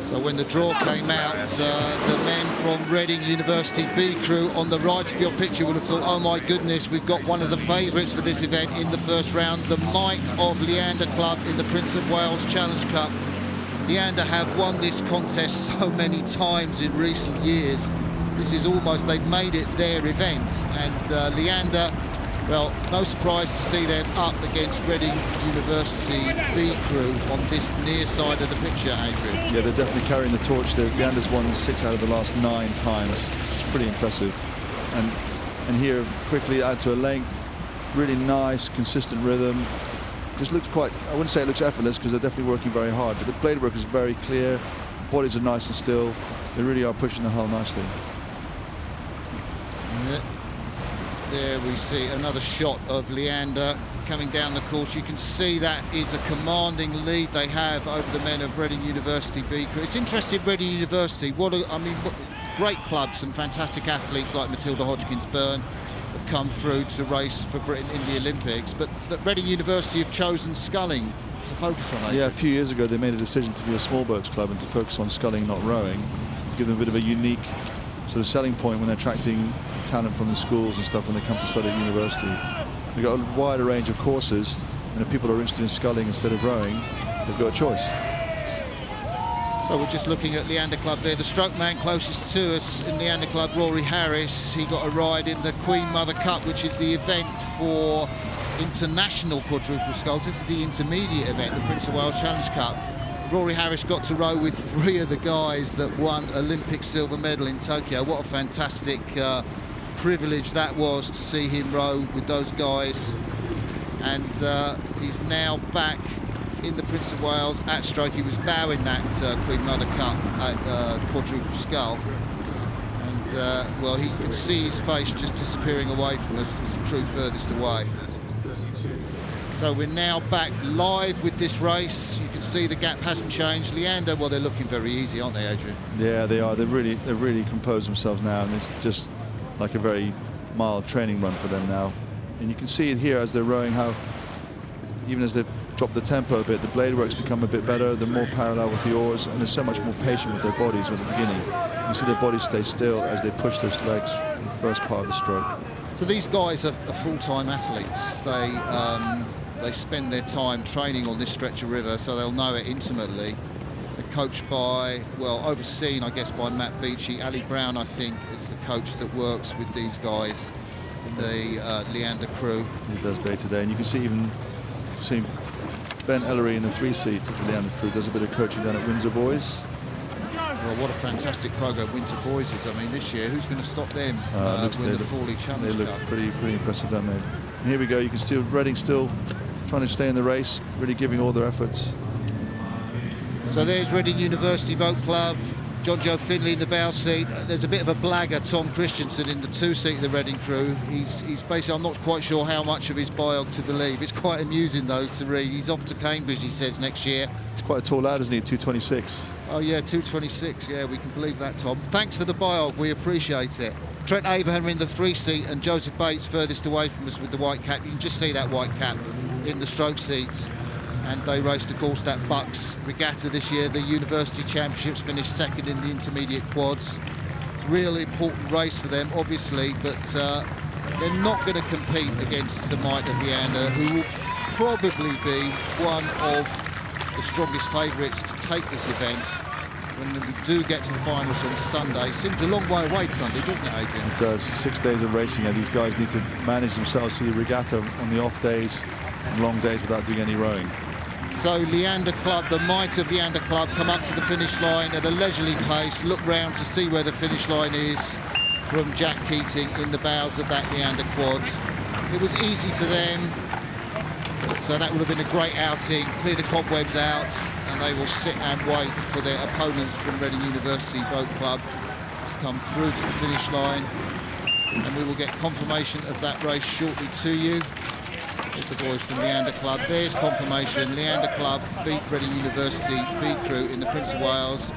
So when the draw came out, the men from Reading University B crew on the right of your picture would have thought, oh my goodness, we've got one of the favourites for this event in the first round, the might of Leander Club in the Prince of Wales Challenge Cup. Leander have won this contest so many times in recent years. This is almost, they've made it their event, and Leander, well, no surprise to see them up against Reading University B crew on this near side of the picture, Adrian. Yeah, they're definitely carrying the torch there. Leander's won 6 out of the last 9 times, which is pretty impressive. And here, quickly add to a length, really nice, consistent rhythm. Just looks quite, I wouldn't say it looks effortless because they're definitely working very hard, but the blade work is very clear, bodies are nice and still. They really are pushing the hull nicely. There we see another shot of Leander coming down the course. You can see that is a commanding lead they have over the men of Reading University B crew. It's interesting, Reading University, what great clubs and fantastic athletes like Matilda Hodgkins-Byrne have come through to race for Britain in the Olympics, but that Reading University have chosen sculling to focus on. Yeah, a few years ago they made a decision to be a small boats club and to focus on sculling, not rowing, to give them a bit of a unique sort of selling point when they're attracting talent from the schools and stuff when they come to study at university. They've got a wider range of courses, and if people are interested in sculling instead of rowing, they've got a choice. So we're just looking at Leander Club there. The stroke man closest to us in Leander Club, Rory Harris. He got a ride in the Queen Mother Cup, which is the event for international quadruple sculls. This is the intermediate event, the Prince of Wales Challenge Cup. Rory Harris got to row with 3 of the guys that won Olympic silver medal in Tokyo. What a fantastic privilege that was to see him row with those guys. And he's now back in the Prince of Wales at stroke. He was bowing that Queen Mother Cup at quadruple scull. And, well, he could see his face just disappearing away from us as the crew furthest away. So we're now back live with this race. You can see the gap hasn't changed. Leander, well, they're looking very easy, aren't they, Adrian? Yeah, they are. They've really composed themselves now, and it's just like a very mild training run for them now. And you can see it here as they're rowing how, even as they've dropped the tempo a bit, the blade work's become a bit better. They're more parallel with the oars, and they're so much more patient with their bodies at the beginning. You see their bodies stay still as they push those legs in the first part of the stroke. So these guys are full-time athletes. They spend their time training on this stretch of river, so they'll know it intimately. They're coached by, well, overseen, I guess, by Matt Beachy. Ali Brown, I think, is the coach that works with these guys in the Leander crew. He does day to day, and you can see Ben Ellery in the 3-seat of the Leander crew does a bit of coaching down at Windsor Boys. Well, what a fantastic programme Winter Boys is. I mean, this year, who's going to stop them win the Fawley Challenge They look Cup? pretty impressive, don't they? And here we go. You can see Reading still trying to stay in the race, really giving all their efforts. So there's Reading University Boat Club. John Joe Finley in the bow seat. There's a bit of a blagger, Tom Christensen, in the 2-seat of the Reading crew. He's basically, I'm not quite sure how much of his biog to believe. It's quite amusing, though, to read. He's off to Cambridge, he says, next year. He's quite a tall lad, isn't he? 226. Oh, yeah, 226. Yeah, we can believe that, Tom. Thanks for the biog. We appreciate it. Trent Abraham in the 3-seat and Joseph Bates furthest away from us with the white cap. You can just see that white cap in the stroke seat. And they raced, of course, that Bucks Regatta this year. The University Championships finished second in the intermediate quads. It's a really important race for them, obviously, but they're not going to compete against the might of Leander, who will probably be one of the strongest favourites to take this event when we do get to the finals on Sunday. Seems a long way away Sunday, doesn't it, Adrian? It does. 6 days of racing, and these guys need to manage themselves through the regatta on the off days and long days without doing any rowing. So Leander Club, the might of Leander Club, come up to the finish line at a leisurely pace, look round to see where the finish line is from Jack Keating in the bows of that Leander quad. It was easy for them, so that would have been a great outing. Clear the cobwebs out, and they will sit and wait for their opponents from Reading University Boat Club to come through to the finish line, and we will get confirmation of that race shortly to you. It's the boys from Leander Club. There's confirmation. Leander Club beat Reading University B crew in the Prince of Wales.